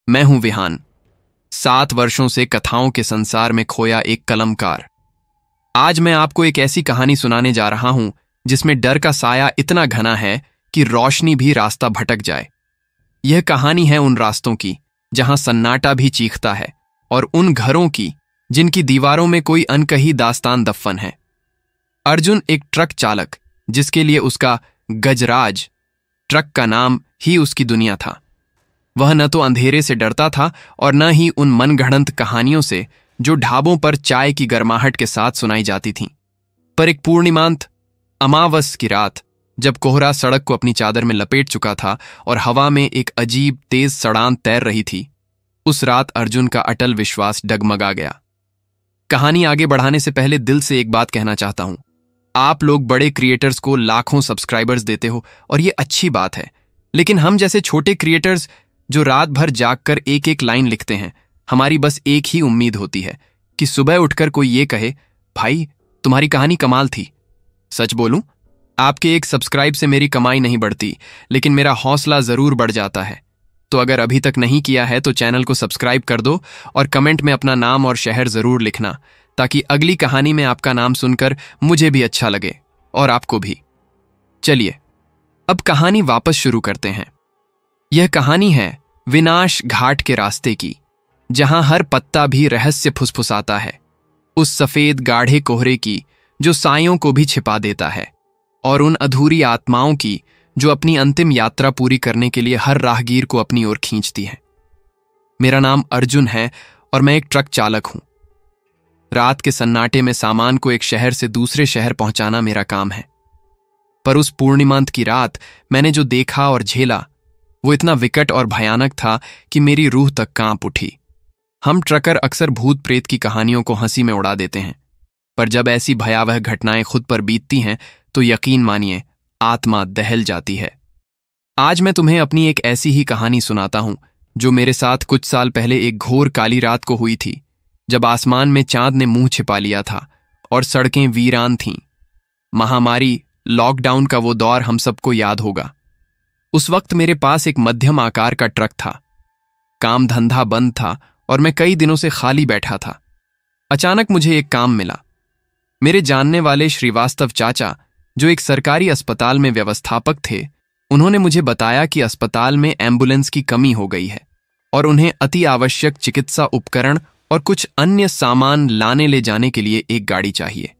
मैं हूं विहान, 7 वर्षों से कथाओं के संसार में खोया एक कलमकार। आज मैं आपको एक ऐसी कहानी सुनाने जा रहा हूं जिसमें डर का साया इतना घना है कि रोशनी भी रास्ता भटक जाए। यह कहानी है उन रास्तों की जहां सन्नाटा भी चीखता है, और उन घरों की जिनकी दीवारों में कोई अनकही दास्तान दफन है। अर्जुन एक ट्रक चालक, जिसके लिए उसका गजराज ट्रक का नाम ही उसकी दुनिया था। वह न तो अंधेरे से डरता था और न ही उन मनगढ़ंत कहानियों से जो ढाबों पर चाय की गर्माहट के साथ सुनाई जाती थीं। पर एक पूर्णिमांत अमावस की रात, जब कोहरा सड़क को अपनी चादर में लपेट चुका था और हवा में एक अजीब तेज सड़ान तैर रही थी, उस रात अर्जुन का अटल विश्वास डगमगा गया। कहानी आगे बढ़ाने से पहले दिल से एक बात कहना चाहता हूं। आप लोग बड़े क्रिएटर्स को लाखों सब्सक्राइबर्स देते हो और ये अच्छी बात है, लेकिन हम जैसे छोटे क्रिएटर्स जो रात भर जागकर एक एक लाइन लिखते हैं, हमारी बस एक ही उम्मीद होती है कि सुबह उठकर कोई ये कहे, भाई तुम्हारी कहानी कमाल थी। सच बोलूं, आपके एक सब्सक्राइब से मेरी कमाई नहीं बढ़ती, लेकिन मेरा हौसला जरूर बढ़ जाता है। तो अगर अभी तक नहीं किया है तो चैनल को सब्सक्राइब कर दो और कमेंट में अपना नाम और शहर जरूर लिखना, ताकि अगली कहानी में आपका नाम सुनकर मुझे भी अच्छा लगे और आपको भी। चलिए अब कहानी वापस शुरू करते हैं। यह कहानी है विनाश घाट के रास्ते की, जहां हर पत्ता भी रहस्य फुसफुसाता है। उस सफेद गाढ़े कोहरे की जो सायों को भी छिपा देता है, और उन अधूरी आत्माओं की जो अपनी अंतिम यात्रा पूरी करने के लिए हर राहगीर को अपनी ओर खींचती है। मेरा नाम अर्जुन है और मैं एक ट्रक चालक हूं। रात के सन्नाटे में सामान को एक शहर से दूसरे शहर पहुंचाना मेरा काम है। पर उस पूर्णिमांत की रात मैंने जो देखा और झेला, वो इतना विकट और भयानक था कि मेरी रूह तक कांप उठी। हम ट्रकर अक्सर भूत प्रेत की कहानियों को हंसी में उड़ा देते हैं, पर जब ऐसी भयावह घटनाएं खुद पर बीतती हैं तो यकीन मानिए आत्मा दहल जाती है। आज मैं तुम्हें अपनी एक ऐसी ही कहानी सुनाता हूं जो मेरे साथ कुछ साल पहले एक घोर काली रात को हुई थी, जब आसमान में चांद ने मुंह छिपा लिया था और सड़कें वीरान थीं। महामारी, लॉकडाउन का वो दौर हम सबको याद होगा। उस वक्त मेरे पास एक मध्यम आकार का ट्रक था। काम धंधा बंद था और मैं कई दिनों से खाली बैठा था। अचानक मुझे एक काम मिला। मेरे जानने वाले श्रीवास्तव चाचा, जो एक सरकारी अस्पताल में व्यवस्थापक थे, उन्होंने मुझे बताया कि अस्पताल में एम्बुलेंस की कमी हो गई है और उन्हें अति आवश्यक चिकित्सा उपकरण और कुछ अन्य सामान लाने ले जाने के लिए एक गाड़ी चाहिए।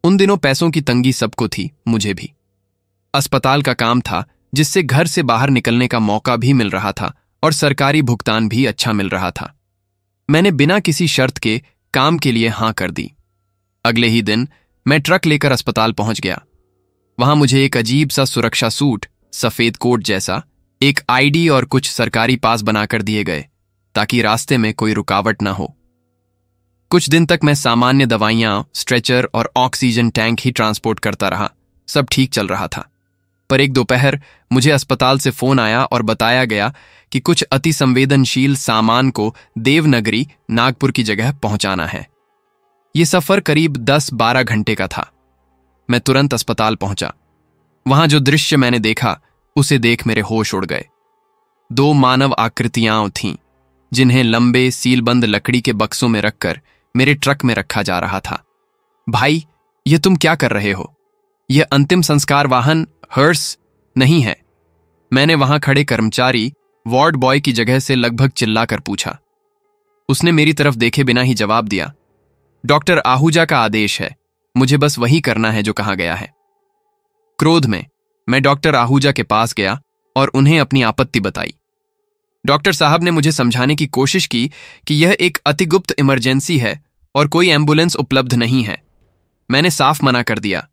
उन दिनों पैसों की तंगी सबको थी, मुझे भी। अस्पताल का काम था जिससे घर से बाहर निकलने का मौका भी मिल रहा था और सरकारी भुगतान भी अच्छा मिल रहा था। मैंने बिना किसी शर्त के काम के लिए हां कर दी। अगले ही दिन मैं ट्रक लेकर अस्पताल पहुंच गया। वहां मुझे एक अजीब सा सुरक्षा सूट, सफेद कोट जैसा, एक आईडी और कुछ सरकारी पास बनाकर दिए गए, ताकि रास्ते में कोई रुकावट ना हो। कुछ दिन तक मैं सामान्य दवाइयां, स्ट्रेचर और ऑक्सीजन टैंक ही ट्रांसपोर्ट करता रहा। सब ठीक चल रहा था। पर एक दोपहर मुझे अस्पताल से फोन आया और बताया गया कि कुछ अति संवेदनशील सामान को देवनगरी, नागपुर की जगह पहुंचाना है। यह सफर करीब 10-12 घंटे का था। मैं तुरंत अस्पताल पहुंचा। वहां जो दृश्य मैंने देखा, उसे देख मेरे होश उड़ गए। 2 मानव आकृतियां थीं, जिन्हें लंबे सीलबंद लकड़ी के बक्सों में रखकर मेरे ट्रक में रखा जा रहा था। भाई, यह तुम क्या कर रहे हो? यह अंतिम संस्कार वाहन हर्स नहीं है। मैंने वहां खड़े कर्मचारी, वार्ड बॉय की जगह से लगभग चिल्लाकर पूछा। उसने मेरी तरफ देखे बिना ही जवाब दिया, डॉक्टर आहूजा का आदेश है, मुझे बस वही करना है जो कहा गया है। क्रोध में मैं डॉक्टर आहूजा के पास गया और उन्हें अपनी आपत्ति बताई। डॉक्टर साहब ने मुझे समझाने की कोशिश की कि यह एक अतिगुप्त इमरजेंसी है और कोई एम्बुलेंस उपलब्ध नहीं है। मैंने साफ मना कर दिया,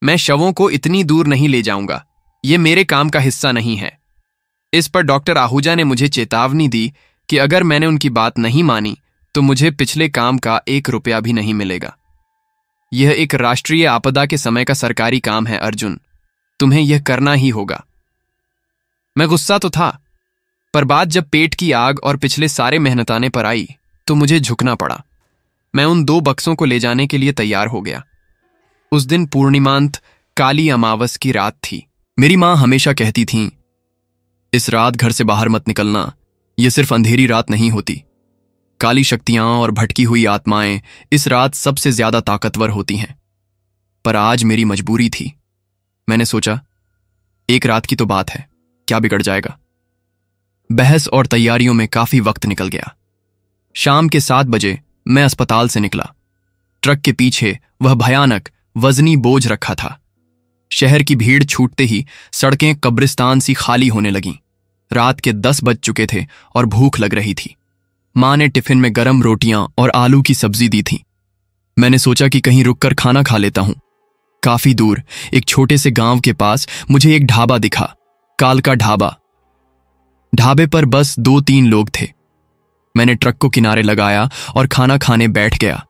मैं शवों को इतनी दूर नहीं ले जाऊंगा, यह मेरे काम का हिस्सा नहीं है। इस पर डॉक्टर आहूजा ने मुझे चेतावनी दी कि अगर मैंने उनकी बात नहीं मानी तो मुझे पिछले काम का 1 रुपया भी नहीं मिलेगा। यह एक राष्ट्रीय आपदा के समय का सरकारी काम है अर्जुन, तुम्हें यह करना ही होगा। मैं गुस्सा तो था, पर बात जब पेट की आग और पिछले सारे मेहनताने पर आई तो मुझे झुकना पड़ा। मैं उन 2 बक्सों को ले जाने के लिए तैयार हो गया। उस दिन पूर्णिमांत काली अमावस की रात थी। मेरी मां हमेशा कहती थीं, इस रात घर से बाहर मत निकलना, ये सिर्फ अंधेरी रात नहीं होती। काली शक्तियां और भटकी हुई आत्माएं इस रात सबसे ज्यादा ताकतवर होती हैं। पर आज मेरी मजबूरी थी। मैंने सोचा, एक रात की तो बात है, क्या बिगड़ जाएगा। बहस और तैयारियों में काफी वक्त निकल गया। शाम के 7 बजे मैं अस्पताल से निकला। ट्रक के पीछे वह भयानक वजनी बोझ रखा था। शहर की भीड़ छूटते ही सड़कें कब्रिस्तान सी खाली होने लगीं। रात के 10 बज चुके थे और भूख लग रही थी। मां ने टिफिन में गरम रोटियां और आलू की सब्जी दी थी। मैंने सोचा कि कहीं रुककर खाना खा लेता हूं। काफी दूर एक छोटे से गांव के पास मुझे एक ढाबा दिखा, कालका ढाबा। ढाबे पर बस 2-3 लोग थे। मैंने ट्रक को किनारे लगाया और खाना खाने बैठ गया।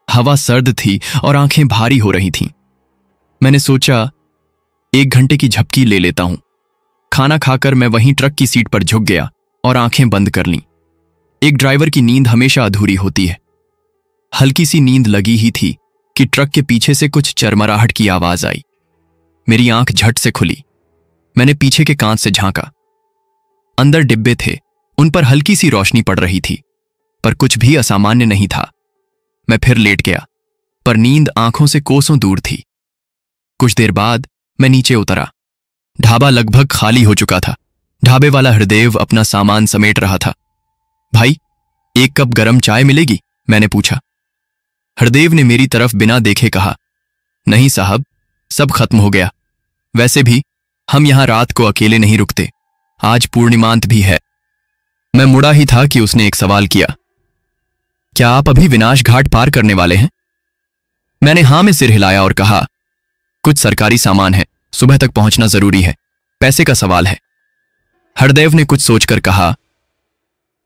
हवा सर्द थी और आंखें भारी हो रही थीं। मैंने सोचा 1 घंटे की झपकी ले लेता हूं। खाना खाकर मैं वहीं ट्रक की सीट पर झुक गया और आंखें बंद कर लीं। एक ड्राइवर की नींद हमेशा अधूरी होती है। हल्की सी नींद लगी ही थी कि ट्रक के पीछे से कुछ चरमराहट की आवाज आई। मेरी आंख झट से खुली। मैंने पीछे के कांच से झांका। अंदर डिब्बे थे, उन पर हल्की सी रोशनी पड़ रही थी, पर कुछ भी असामान्य नहीं था। मैं फिर लेट गया, पर नींद आंखों से कोसों दूर थी। कुछ देर बाद मैं नीचे उतरा। ढाबा लगभग खाली हो चुका था। ढाबे वाला हरदेव अपना सामान समेट रहा था। भाई, 1 कप गरम चाय मिलेगी? मैंने पूछा। हरदेव ने मेरी तरफ बिना देखे कहा, नहीं साहब, सब खत्म हो गया। वैसे भी हम यहां रात को अकेले नहीं रुकते, आज पूर्णिमांत भी है। मैं मुड़ा ही था कि उसने एक सवाल किया, क्या आप अभी विनाश घाट पार करने वाले हैं? मैंने हां में सिर हिलाया और कहा, कुछ सरकारी सामान है, सुबह तक पहुंचना जरूरी है, पैसे का सवाल है। हरदेव ने कुछ सोचकर कहा,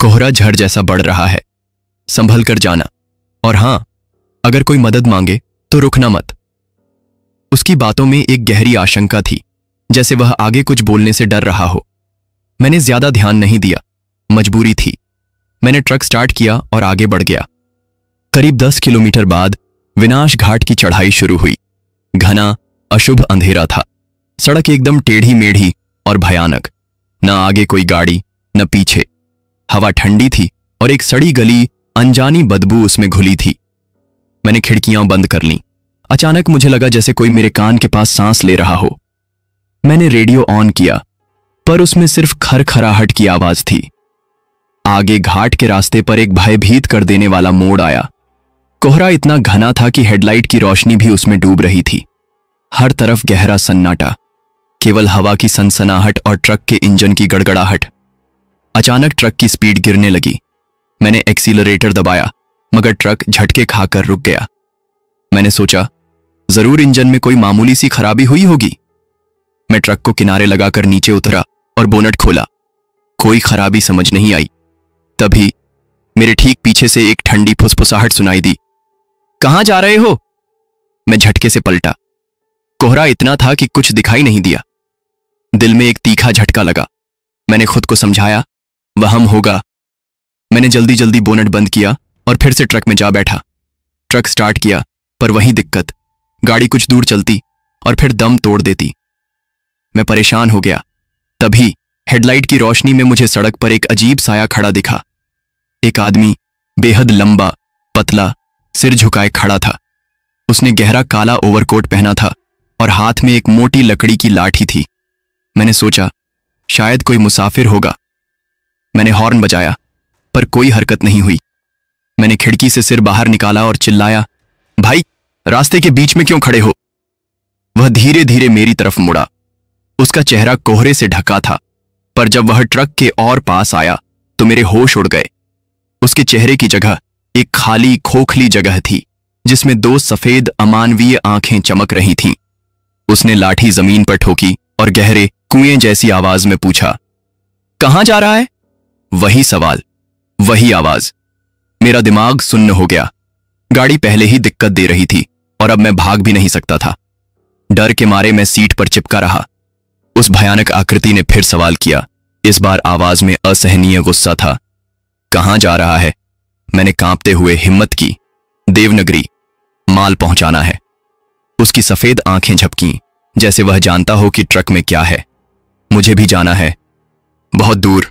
कोहरा झड़ जैसा बढ़ रहा है, संभल कर जाना, और हां, अगर कोई मदद मांगे तो रुकना मत। उसकी बातों में एक गहरी आशंका थी, जैसे वह आगे कुछ बोलने से डर रहा हो। मैंने ज्यादा ध्यान नहीं दिया, मजबूरी थी। मैंने ट्रक स्टार्ट किया और आगे बढ़ गया। करीब 10 किलोमीटर बाद विनाश घाट की चढ़ाई शुरू हुई। घना अशुभ अंधेरा था। सड़क एकदम टेढ़ी मेढ़ी और भयानक। न आगे कोई गाड़ी, न पीछे। हवा ठंडी थी और एक सड़ी गली, अनजानी बदबू उसमें घुली थी। मैंने खिड़कियां बंद कर लीं। अचानक मुझे लगा जैसे कोई मेरे कान के पास सांस ले रहा हो। मैंने रेडियो ऑन किया, पर उसमें सिर्फ खरखराहट की आवाज थी। आगे घाट के रास्ते पर एक भयभीत कर देने वाला मोड़ आया। कोहरा इतना घना था कि हेडलाइट की रोशनी भी उसमें डूब रही थी। हर तरफ गहरा सन्नाटा, केवल हवा की सनसनाहट और ट्रक के इंजन की गड़गड़ाहट। अचानक ट्रक की स्पीड गिरने लगी। मैंने एक्सीलरेटर दबाया, मगर ट्रक झटके खाकर रुक गया। मैंने सोचा, जरूर इंजन में कोई मामूली सी खराबी हुई होगी। मैं ट्रक को किनारे लगाकर नीचे उतरा और बोनट खोला। कोई खराबी समझ नहीं आई। तभी मेरे ठीक पीछे से एक ठंडी फुसफुसाहट सुनाई दी। कहां जा रहे हो? मैं झटके से पलटा। कोहरा इतना था कि कुछ दिखाई नहीं दिया। दिल में एक तीखा झटका लगा। मैंने खुद को समझाया, वहम होगा। मैंने जल्दी जल्दी बोनट बंद किया और फिर से ट्रक में जा बैठा। ट्रक स्टार्ट किया, पर वही दिक्कत। गाड़ी कुछ दूर चलती और फिर दम तोड़ देती। मैं परेशान हो गया। तभी हेडलाइट की रोशनी में मुझे सड़क पर एक अजीब साया खड़ा दिखा। एक आदमी, बेहद लंबा, पतला, सिर झुकाए खड़ा था। उसने गहरा काला ओवरकोट पहना था और हाथ में एक मोटी लकड़ी की लाठी थी। मैंने सोचा, शायद कोई मुसाफिर होगा। मैंने हॉर्न बजाया, पर कोई हरकत नहीं हुई। मैंने खिड़की से सिर बाहर निकाला और चिल्लाया, भाई, रास्ते के बीच में क्यों खड़े हो? वह धीरे धीरे मेरी तरफ मुड़ा। उसका चेहरा कोहरे से ढका था, पर जब वह ट्रक के और पास आया तो मेरे होश उड़ गए। उसके चेहरे की जगह एक खाली खोखली जगह थी, जिसमें 2 सफेद अमानवीय आंखें चमक रही थीं। उसने लाठी जमीन पर ठोकी और गहरे कुएं जैसी आवाज में पूछा, कहां जा रहा है? वही सवाल, वही आवाज। मेरा दिमाग सुन्न हो गया। गाड़ी पहले ही दिक्कत दे रही थी और अब मैं भाग भी नहीं सकता था। डर के मारे मैं सीट पर चिपका रहा। उस भयानक आकृति ने फिर सवाल किया। इस बार आवाज में असहनीय गुस्सा था। कहां जा रहा है? मैंने कांपते हुए हिम्मत की। देवनगरी, माल पहुंचाना है। उसकी सफेद आंखें झपकीं, जैसे वह जानता हो कि ट्रक में क्या है। मुझे भी जाना है, बहुत दूर,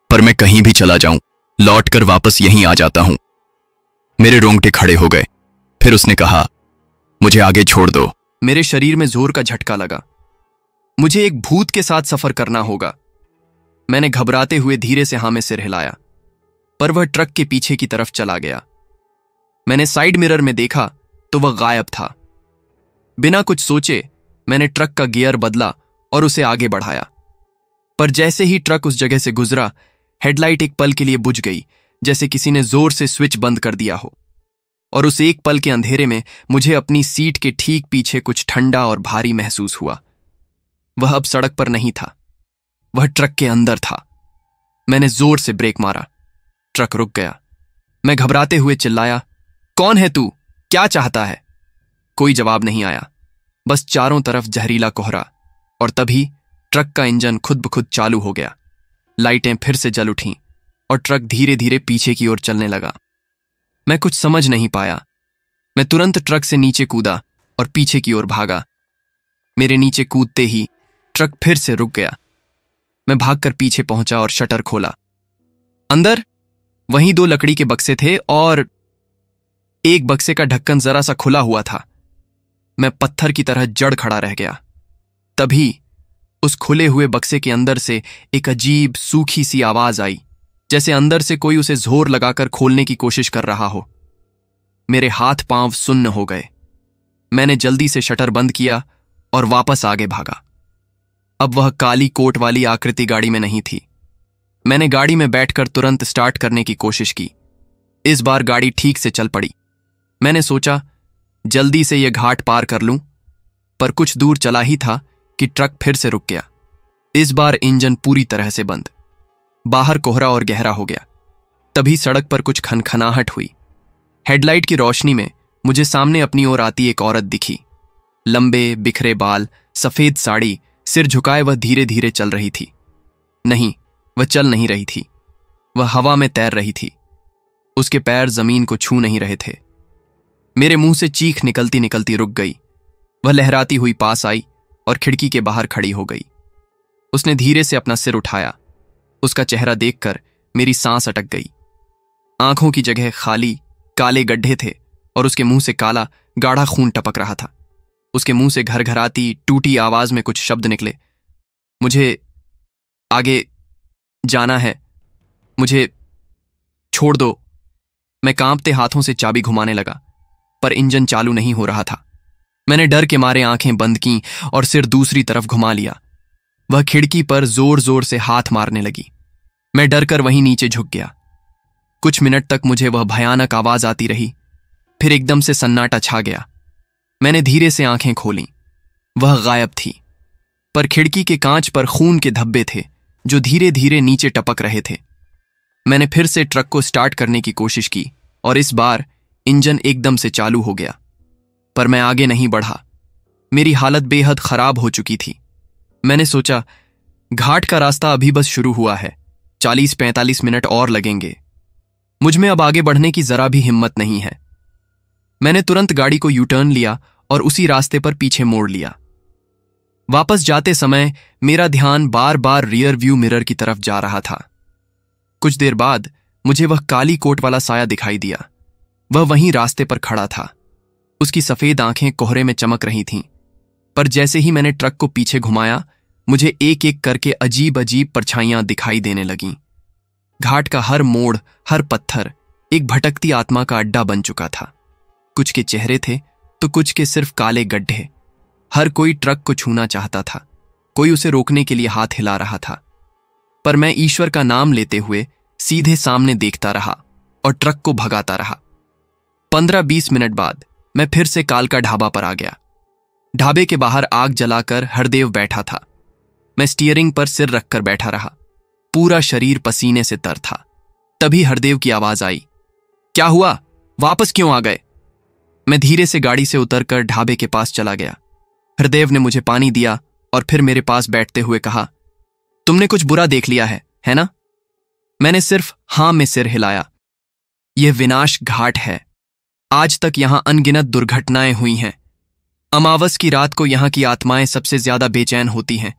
पर मैं कहीं भी चला जाऊं, लौट कर वापस यहीं आ जाता हूं। मेरे रोंगटे खड़े हो गए। फिर उसने कहा, मुझे आगे छोड़ दो। मेरे शरीर में जोर का झटका लगा। मुझे एक भूत के साथ सफर करना होगा। मैंने घबराते हुए धीरे से हाँ में सिर हिलाया, पर वह ट्रक के पीछे की तरफ चला गया। मैंने साइड मिरर में देखा तो वह गायब था। बिना कुछ सोचे मैंने ट्रक का गियर बदला और उसे आगे बढ़ाया, पर जैसे ही ट्रक उस जगह से गुजरा, हेडलाइट एक पल के लिए बुझ गई, जैसे किसी ने जोर से स्विच बंद कर दिया हो। और उस एक पल के अंधेरे में मुझे अपनी सीट के ठीक पीछे कुछ ठंडा और भारी महसूस हुआ। वह अब सड़क पर नहीं था, वह ट्रक के अंदर था। मैंने जोर से ब्रेक मारा, ट्रक रुक गया। मैं घबराते हुए चिल्लाया, कौन है तू, क्या चाहता है? कोई जवाब नहीं आया, बस चारों तरफ जहरीला कोहरा। और तभी ट्रक का इंजन खुद ब खुद चालू हो गया। लाइटें फिर से जल उठीं और ट्रक धीरे धीरे पीछे की ओर चलने लगा। मैं कुछ समझ नहीं पाया। मैं तुरंत ट्रक से नीचे कूदा और पीछे की ओर भागा। मेरे नीचे कूदते ही ट्रक फिर से रुक गया। मैं भागकर पीछे पहुंचा और शटर खोला। अंदर वहीं 2 लकड़ी के बक्से थे और एक बक्से का ढक्कन जरा सा खुला हुआ था। मैं पत्थर की तरह जड़ खड़ा रह गया। तभी उस खुले हुए बक्से के अंदर से एक अजीब सूखी सी आवाज आई, जैसे अंदर से कोई उसे जोर लगाकर खोलने की कोशिश कर रहा हो। मेरे हाथ पांव सुन्न हो गए। मैंने जल्दी से शटर बंद किया और वापस आगे भागा। अब वह काली कोट वाली आकृति गाड़ी में नहीं थी। मैंने गाड़ी में बैठकर तुरंत स्टार्ट करने की कोशिश की। इस बार गाड़ी ठीक से चल पड़ी। मैंने सोचा जल्दी से यह घाट पार कर लूं, पर कुछ दूर चला ही था कि ट्रक फिर से रुक गया। इस बार इंजन पूरी तरह से बंद। बाहर कोहरा और गहरा हो गया। तभी सड़क पर कुछ खनखनाहट हुई। हेडलाइट की रोशनी में मुझे सामने अपनी ओर आती एक औरत दिखी। लंबे बिखरे बाल, सफेद साड़ी, सिर झुकाए वह धीरे धीरे चल रही थी। नहीं, वह चल नहीं रही थी, वह हवा में तैर रही थी। उसके पैर जमीन को छू नहीं रहे थे। मेरे मुंह से चीख निकलती निकलती रुक गई। वह लहराती हुई पास आई और खिड़की के बाहर खड़ी हो गई। उसने धीरे से अपना सिर उठाया। उसका चेहरा देखकर मेरी सांस अटक गई। आंखों की जगह खाली काले गड्ढे थे और उसके मुंह से काला गाढ़ा खून टपक रहा था। उसके मुंह से घरघराती टूटी आवाज में कुछ शब्द निकले, मुझे आगे जाना है, मुझे छोड़ दो। मैं कांपते हाथों से चाबी घुमाने लगा, पर इंजन चालू नहीं हो रहा था। मैंने डर के मारे आंखें बंद कीं और सिर दूसरी तरफ घुमा लिया। वह खिड़की पर जोर जोर से हाथ मारने लगी। मैं डरकर वहीं नीचे झुक गया। कुछ मिनट तक मुझे वह भयानक आवाज आती रही, फिर एकदम से सन्नाटा छा गया। मैंने धीरे से आंखें खोलीं। वह गायब थी, पर खिड़की के कांच पर खून के धब्बे थे जो धीरे धीरे नीचे टपक रहे थे। मैंने फिर से ट्रक को स्टार्ट करने की कोशिश की और इस बार इंजन एकदम से चालू हो गया, पर मैं आगे नहीं बढ़ा। मेरी हालत बेहद खराब हो चुकी थी। मैंने सोचा घाट का रास्ता अभी बस शुरू हुआ है, 40-45 मिनट और लगेंगे। मुझ में अब आगे बढ़ने की जरा भी हिम्मत नहीं है। मैंने तुरंत गाड़ी को यू टर्न लिया और उसी रास्ते पर पीछे मोड़ लिया। वापस जाते समय मेरा ध्यान बार बार रियर व्यू मिरर की तरफ जा रहा था। कुछ देर बाद मुझे वह काली कोट वाला साया दिखाई दिया। वह वहीं रास्ते पर खड़ा था। उसकी सफेद आंखें कोहरे में चमक रही थीं, पर जैसे ही मैंने ट्रक को पीछे घुमाया, मुझे एक एक करके अजीब अजीब परछाइयां दिखाई देने लगीं। घाट का हर मोड़, हर पत्थर एक भटकती आत्मा का अड्डा बन चुका था। कुछ के चेहरे थे तो कुछ के सिर्फ काले गड्ढे। हर कोई ट्रक को छूना चाहता था, कोई उसे रोकने के लिए हाथ हिला रहा था, पर मैं ईश्वर का नाम लेते हुए सीधे सामने देखता रहा और ट्रक को भगाता रहा। 15-20 मिनट बाद मैं फिर से कालका ढाबा पर आ गया। ढाबे के बाहर आग जलाकर हरदेव बैठा था। मैं स्टीयरिंग पर सिर रखकर बैठा रहा, पूरा शरीर पसीने से तर था। तभी हरदेव की आवाज आई, क्या हुआ, वापस क्यों आ गए? मैं धीरे से गाड़ी से उतरकर ढाबे के पास चला गया। हरदेव ने मुझे पानी दिया और फिर मेरे पास बैठते हुए कहा, तुमने कुछ बुरा देख लिया है ना? मैंने सिर्फ हां में सिर हिलाया। यह विनाश घाट है। आज तक यहां अनगिनत दुर्घटनाएं हुई हैं। अमावस की रात को यहां की आत्माएं सबसे ज्यादा बेचैन होती हैं।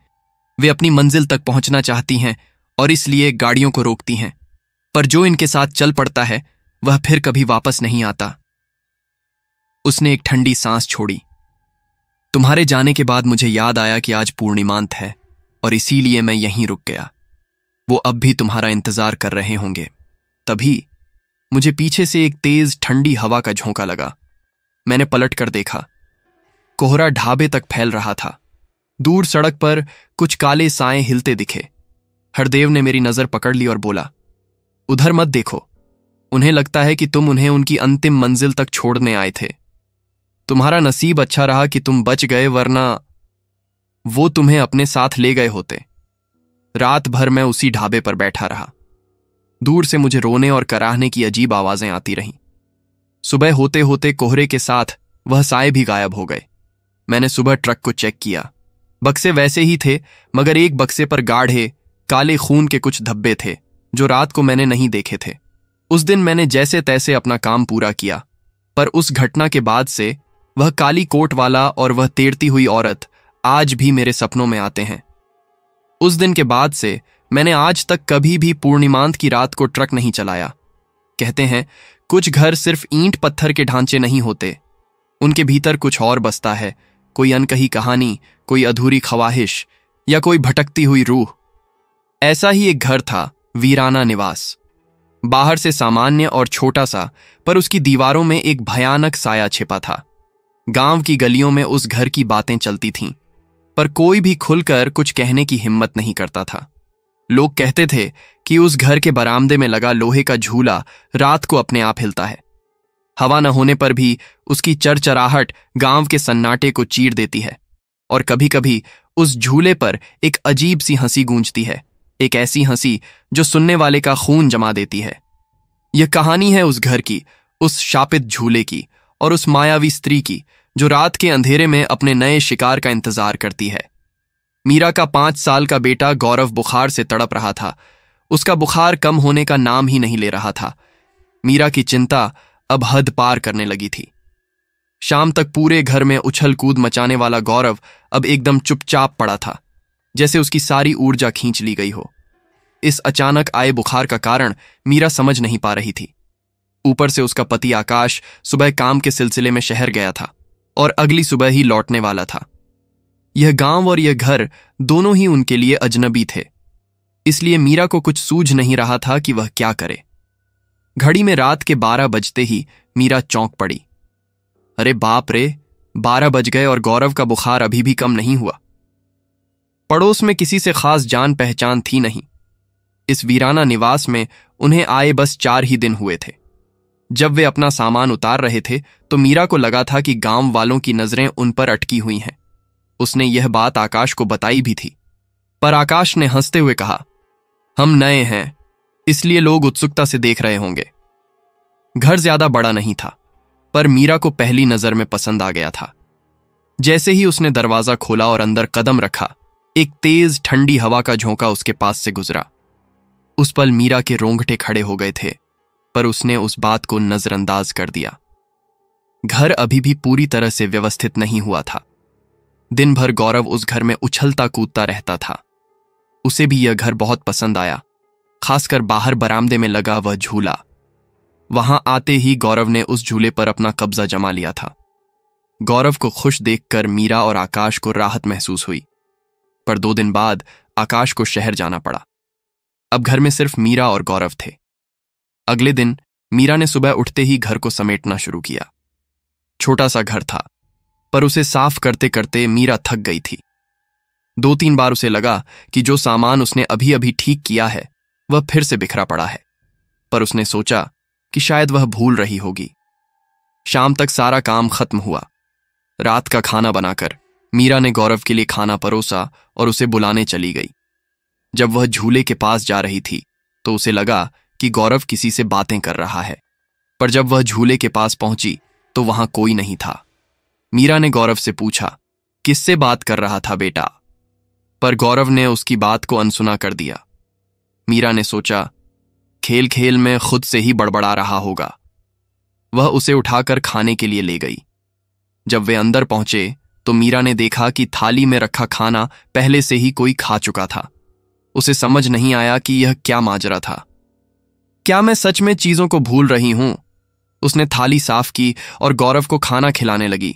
वे अपनी मंजिल तक पहुंचना चाहती हैं और इसलिए गाड़ियों को रोकती हैं, पर जो इनके साथ चल पड़ता है वह फिर कभी वापस नहीं आता। उसने एक ठंडी सांस छोड़ी। तुम्हारे जाने के बाद मुझे याद आया कि आज पूर्णिमांत है और इसीलिए मैं यहीं रुक गया। वो अब भी तुम्हारा इंतजार कर रहे होंगे। तभी मुझे पीछे से एक तेज ठंडी हवा का झोंका लगा। मैंने पलट कर देखा। कोहरा ढाबे तक फैल रहा था। दूर सड़क पर कुछ काले साए हिलते दिखे। हरदेव ने मेरी नजर पकड़ ली और बोला, उधर मत देखो, उन्हें लगता है कि तुम उन्हें उनकी अंतिम मंजिल तक छोड़ने आए थे। तुम्हारा नसीब अच्छा रहा कि तुम बच गए, वरना वो तुम्हें अपने साथ ले गए होते। रात भर मैं उसी ढाबे पर बैठा रहा। दूर से मुझे रोने और कराहने की अजीब आवाजें आती रहीं। सुबह होते होते कोहरे के साथ वह साए भी गायब हो गए। मैंने सुबह ट्रक को चेक किया। बक्से वैसे ही थे, मगर एक बक्से पर गाढ़े काले खून के कुछ धब्बे थे जो रात को मैंने नहीं देखे थे। उस दिन मैंने जैसे तैसे अपना काम पूरा किया, पर उस घटना के बाद से वह काली कोट वाला और वह तेरती हुई औरत आज भी मेरे सपनों में आते हैं। उस दिन के बाद से मैंने आज तक कभी भी पूर्णिमांत की रात को ट्रक नहीं चलाया। कहते हैं कुछ घर सिर्फ ईंट पत्थर के ढांचे नहीं होते, उनके भीतर कुछ और बसता है, कोई अनकही कहानी, कोई अधूरी ख्वाहिश या कोई भटकती हुई रूह। ऐसा ही एक घर था, वीराना निवास। बाहर से सामान्य और छोटा सा, पर उसकी दीवारों में एक भयानक साया छिपा था। गांव की गलियों में उस घर की बातें चलती थीं, पर कोई भी खुलकर कुछ कहने की हिम्मत नहीं करता था। लोग कहते थे कि उस घर के बरामदे में लगा लोहे का झूला रात को अपने आप हिलता है। हवा न होने पर भी उसकी चरचराहट गांव के सन्नाटे को चीर देती है, और कभी कभी उस झूले पर एक अजीब सी हंसी गूंजती है, एक ऐसी हंसी जो सुनने वाले का खून जमा देती है। यह कहानी है उस घर की, उस शापित झूले की और उस मायावी स्त्री की जो रात के अंधेरे में अपने नए शिकार का इंतजार करती है। मीरा का 5 साल का बेटा गौरव बुखार से तड़प रहा था। उसका बुखार कम होने का नाम ही नहीं ले रहा था। मीरा की चिंता अब हद पार करने लगी थी। शाम तक पूरे घर में उछल कूद मचाने वाला गौरव अब एकदम चुपचाप पड़ा था, जैसे उसकी सारी ऊर्जा खींच ली गई हो। इस अचानक आए बुखार का कारण मीरा समझ नहीं पा रही थी। ऊपर से उसका पति आकाश सुबह काम के सिलसिले में शहर गया था और अगली सुबह ही लौटने वाला था। यह गांव और यह घर दोनों ही उनके लिए अजनबी थे, इसलिए मीरा को कुछ सूझ नहीं रहा था कि वह क्या करे। घड़ी में रात के 12 बजते ही मीरा चौंक पड़ी। अरे बाप रे, 12 बज गए और गौरव का बुखार अभी भी कम नहीं हुआ। पड़ोस में किसी से खास जान पहचान थी नहीं। इस वीराना निवास में उन्हें आए बस 4 ही दिन हुए थे। जब वे अपना सामान उतार रहे थे तो मीरा को लगा था कि गांव वालों की नजरें उन पर अटकी हुई हैं। उसने यह बात आकाश को बताई भी थी, पर आकाश ने हंसते हुए कहा, हम नए हैं, इसलिए लोग उत्सुकता से देख रहे होंगे। घर ज्यादा बड़ा नहीं था, पर मीरा को पहली नजर में पसंद आ गया था। जैसे ही उसने दरवाजा खोला और अंदर कदम रखा, एक तेज ठंडी हवा का झोंका उसके पास से गुजरा। उस पल मीरा के रोंगटे खड़े हो गए थे, पर उसने उस बात को नजरअंदाज कर दिया। घर अभी भी पूरी तरह से व्यवस्थित नहीं हुआ था। दिन भर गौरव उस घर में उछलता कूदता रहता था। उसे भी यह घर बहुत पसंद आया, खासकर बाहर बरामदे में लगा वह झूला। वहां आते ही गौरव ने उस झूले पर अपना कब्जा जमा लिया था। गौरव को खुश देखकर मीरा और आकाश को राहत महसूस हुई, पर 2 दिन बाद आकाश को शहर जाना पड़ा। अब घर में सिर्फ मीरा और गौरव थे। अगले दिन मीरा ने सुबह उठते ही घर को समेटना शुरू किया। छोटा सा घर था, पर उसे साफ करते करते मीरा थक गई थी। 2-3 बार उसे लगा कि जो सामान उसने अभी अभी ठीक किया है वह फिर से बिखरा पड़ा है, पर उसने सोचा कि शायद वह भूल रही होगी। शाम तक सारा काम खत्म हुआ। रात का खाना बनाकर मीरा ने गौरव के लिए खाना परोसा और उसे बुलाने चली गई। जब वह झूले के पास जा रही थी तो उसे लगा कि गौरव किसी से बातें कर रहा है, पर जब वह झूले के पास पहुंची तो वहां कोई नहीं था। मीरा ने गौरव से पूछा, किससे बात कर रहा था बेटा? पर गौरव ने उसकी बात को अनसुना कर दिया। मीरा ने सोचा, खेल खेल में खुद से ही बड़बड़ा रहा होगा। वह उसे उठाकर खाने के लिए ले गई। जब वे अंदर पहुंचे तो मीरा ने देखा कि थाली में रखा खाना पहले से ही कोई खा चुका था। उसे समझ नहीं आया कि यह क्या माजरा था। क्या मैं सच में चीजों को भूल रही हूं? उसने थाली साफ की और गौरव को खाना खिलाने लगी,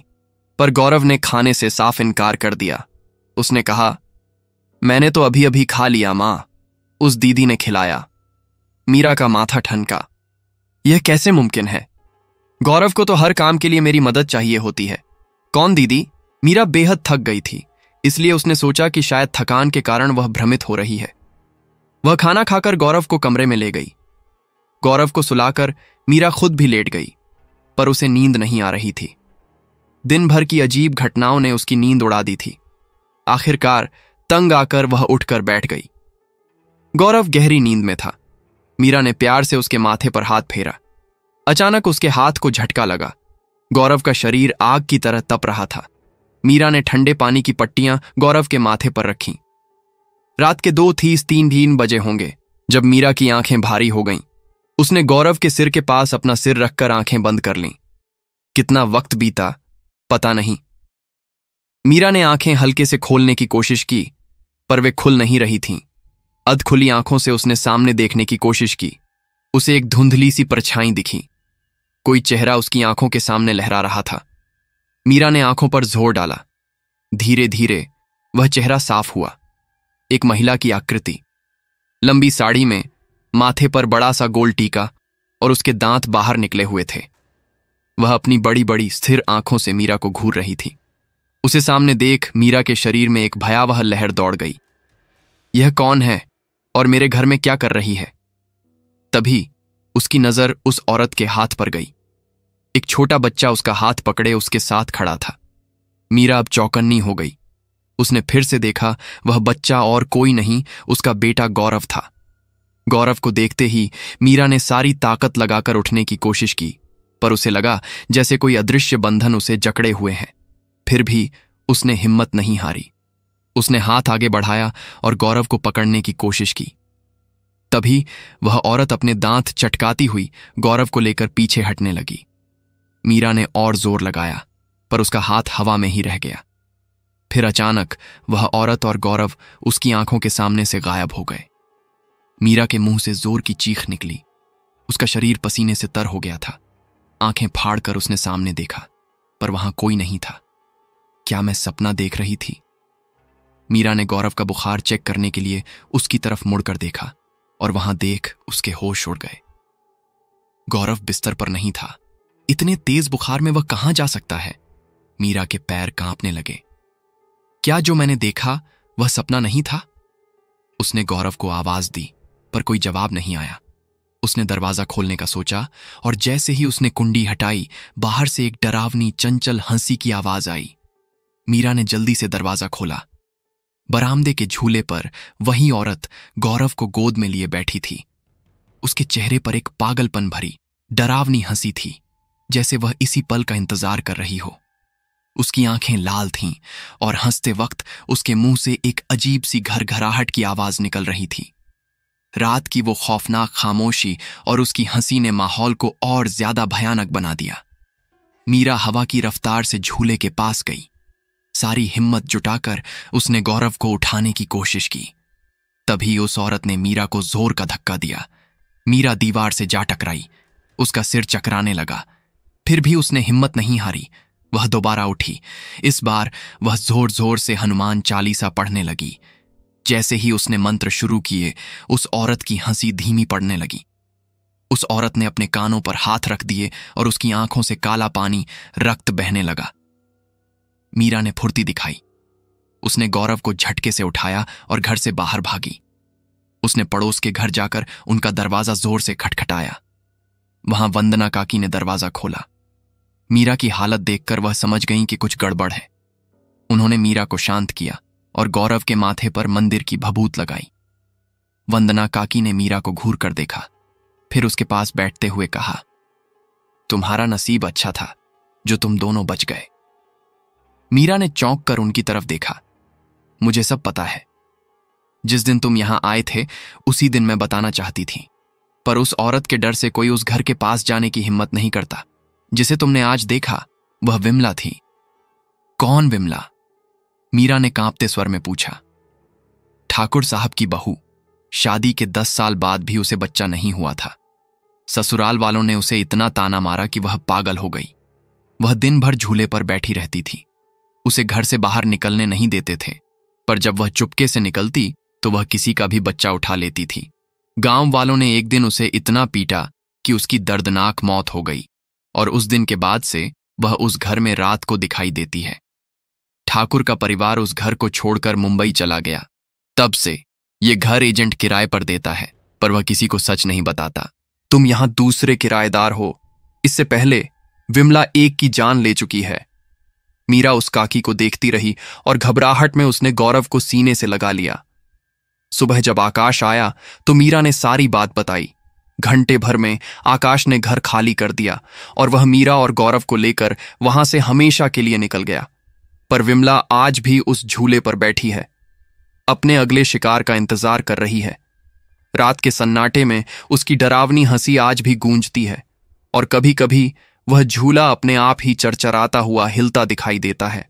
पर गौरव ने खाने से साफ इनकार कर दिया। उसने कहा, मैंने तो अभी अभी खा लिया मां, उस दीदी ने खिलाया। मीरा का माथा ठनका। यह कैसे मुमकिन है? गौरव को तो हर काम के लिए मेरी मदद चाहिए होती है। कौन दीदी? मीरा बेहद थक गई थी, इसलिए उसने सोचा कि शायद थकान के कारण वह भ्रमित हो रही है। वह खाना खाकर गौरव को कमरे में ले गई। गौरव को सुलाकर मीरा खुद भी लेट गई, पर उसे नींद नहीं आ रही थी। दिन भर की अजीब घटनाओं ने उसकी नींद उड़ा दी थी। आखिरकार तंग आकर वह उठकर बैठ गई। गौरव गहरी नींद में था। मीरा ने प्यार से उसके माथे पर हाथ फेरा। अचानक उसके हाथ को झटका लगा। गौरव का शरीर आग की तरह तप रहा था। मीरा ने ठंडे पानी की पट्टियां गौरव के माथे पर रखीं। रात के 2-3 बजे होंगे जब मीरा की आंखें भारी हो गईं। उसने गौरव के सिर के पास अपना सिर रखकर आंखें बंद कर लीं। कितना वक्त बीता पता नहीं। मीरा ने आंखें हल्के से खोलने की कोशिश की, पर वे खुल नहीं रही थीं। अधखुली आंखों से उसने सामने देखने की कोशिश की। उसे एक धुंधली सी परछाई दिखी। कोई चेहरा उसकी आंखों के सामने लहरा रहा था। मीरा ने आंखों पर जोर डाला। धीरे धीरे वह चेहरा साफ हुआ। एक महिला की आकृति, लंबी साड़ी में, माथे पर बड़ा सा गोल टीका और उसके दांत बाहर निकले हुए थे। वह अपनी बड़ी बड़ी स्थिर आंखों से मीरा को घूर रही थी। उसे सामने देख मीरा के शरीर में एक भयावह लहर दौड़ गई। यह कौन है और मेरे घर में क्या कर रही है? तभी उसकी नजर उस औरत के हाथ पर गई। एक छोटा बच्चा उसका हाथ पकड़े उसके साथ खड़ा था। मीरा अब चौकन्नी हो गई। उसने फिर से देखा, वह बच्चा और कोई नहीं, उसका बेटा गौरव था। गौरव को देखते ही मीरा ने सारी ताकत लगाकर उठने की कोशिश की, पर उसे लगा जैसे कोई अदृश्य बंधन उसे जकड़े हुए हैं। फिर भी उसने हिम्मत नहीं हारी। उसने हाथ आगे बढ़ाया और गौरव को पकड़ने की कोशिश की। तभी वह औरत अपने दांत चटकाती हुई गौरव को लेकर पीछे हटने लगी। मीरा ने और जोर लगाया, पर उसका हाथ हवा में ही रह गया। फिर अचानक वह औरत और गौरव उसकी आंखों के सामने से गायब हो गए। मीरा के मुंह से जोर की चीख निकली। उसका शरीर पसीने से तर हो गया था। आंखें फाड़कर उसने सामने देखा, पर वहां कोई नहीं था। क्या मैं सपना देख रही थी? मीरा ने गौरव का बुखार चेक करने के लिए उसकी तरफ मुड़कर देखा, और वहां देख उसके होश उड़ गए। गौरव बिस्तर पर नहीं था। इतने तेज बुखार में वह कहां जा सकता है? मीरा के पैर कांपने लगे। क्या जो मैंने देखा वह सपना नहीं था? उसने गौरव को आवाज दी, पर कोई जवाब नहीं आया। उसने दरवाजा खोलने का सोचा, और जैसे ही उसने कुंडी हटाई, बाहर से एक डरावनी चंचल हंसी की आवाज आई। मीरा ने जल्दी से दरवाजा खोला। बरामदे के झूले पर वही औरत गौरव को गोद में लिए बैठी थी। उसके चेहरे पर एक पागलपन भरी डरावनी हंसी थी, जैसे वह इसी पल का इंतजार कर रही हो। उसकी आंखें लाल थीं और हंसते वक्त उसके मुंह से एक अजीब सी घरघराहट की आवाज निकल रही थी। रात की वो खौफनाक खामोशी और उसकी हंसी ने माहौल को और ज्यादा भयानक बना दिया। मीरा हवा की रफ्तार से झूले के पास गई। सारी हिम्मत जुटाकर उसने गौरव को उठाने की कोशिश की। तभी उस औरत ने मीरा को जोर का धक्का दिया। मीरा दीवार से जा टकराई। उसका सिर चकराने लगा। फिर भी उसने हिम्मत नहीं हारी। वह दोबारा उठी। इस बार वह जोर जोर से हनुमान चालीसा पढ़ने लगी। जैसे ही उसने मंत्र शुरू किए, उस औरत की हंसी धीमी पड़ने लगी। उस औरत ने अपने कानों पर हाथ रख दिए और उसकी आंखों से काला पानी, रक्त बहने लगा। मीरा ने फुर्ती दिखाई। उसने गौरव को झटके से उठाया और घर से बाहर भागी। उसने पड़ोस के घर जाकर उनका दरवाजा जोर से खटखटाया। वहां वंदना काकी ने दरवाजा खोला। मीरा की हालत देखकर वह समझ गईं कि कुछ गड़बड़ है। उन्होंने मीरा को शांत किया और गौरव के माथे पर मंदिर की भभूत लगाई। वंदना काकी ने मीरा को घूर कर देखा, फिर उसके पास बैठते हुए कहा, तुम्हारा नसीब अच्छा था जो तुम दोनों बच गए। मीरा ने चौंक कर उनकी तरफ देखा। मुझे सब पता है। जिस दिन तुम यहां आए थे उसी दिन मैं बताना चाहती थी, पर उस औरत के डर से कोई उस घर के पास जाने की हिम्मत नहीं करता। जिसे तुमने आज देखा वह विमला थी। कौन विमला? मीरा ने कांपते स्वर में पूछा। ठाकुर साहब की बहू, शादी के 10 साल बाद भी उसे बच्चा नहीं हुआ था। ससुराल वालों ने उसे इतना ताना मारा कि वह पागल हो गई। वह दिन भर झूले पर बैठी रहती थी। उसे घर से बाहर निकलने नहीं देते थे, पर जब वह चुपके से निकलती तो वह किसी का भी बच्चा उठा लेती थी। गांव वालों ने एक दिन उसे इतना पीटा कि उसकी दर्दनाक मौत हो गई, और उस दिन के बाद से वह उस घर में रात को दिखाई देती है। ठाकुर का परिवार उस घर को छोड़कर मुंबई चला गया। तब से ये घर एजेंट किराए पर देता है, पर वह किसी को सच नहीं बताता। तुम यहां दूसरे किराएदार हो। इससे पहले विमला एक की जान ले चुकी है। मीरा उस काकी को देखती रही और घबराहट में उसने गौरव को सीने से लगा लिया। सुबह जब आकाश आया तो मीरा ने सारी बात बताई। घंटे भर में आकाश ने घर खाली कर दिया और वह मीरा और गौरव को लेकर वहां से हमेशा के लिए निकल गया। पर विमला आज भी उस झूले पर बैठी है, अपने अगले शिकार का इंतजार कर रही है। रात के सन्नाटे में उसकी डरावनी हंसी आज भी गूंजती है, और कभी कभी वह झूला अपने आप ही चरचराता हुआ हिलता दिखाई देता है।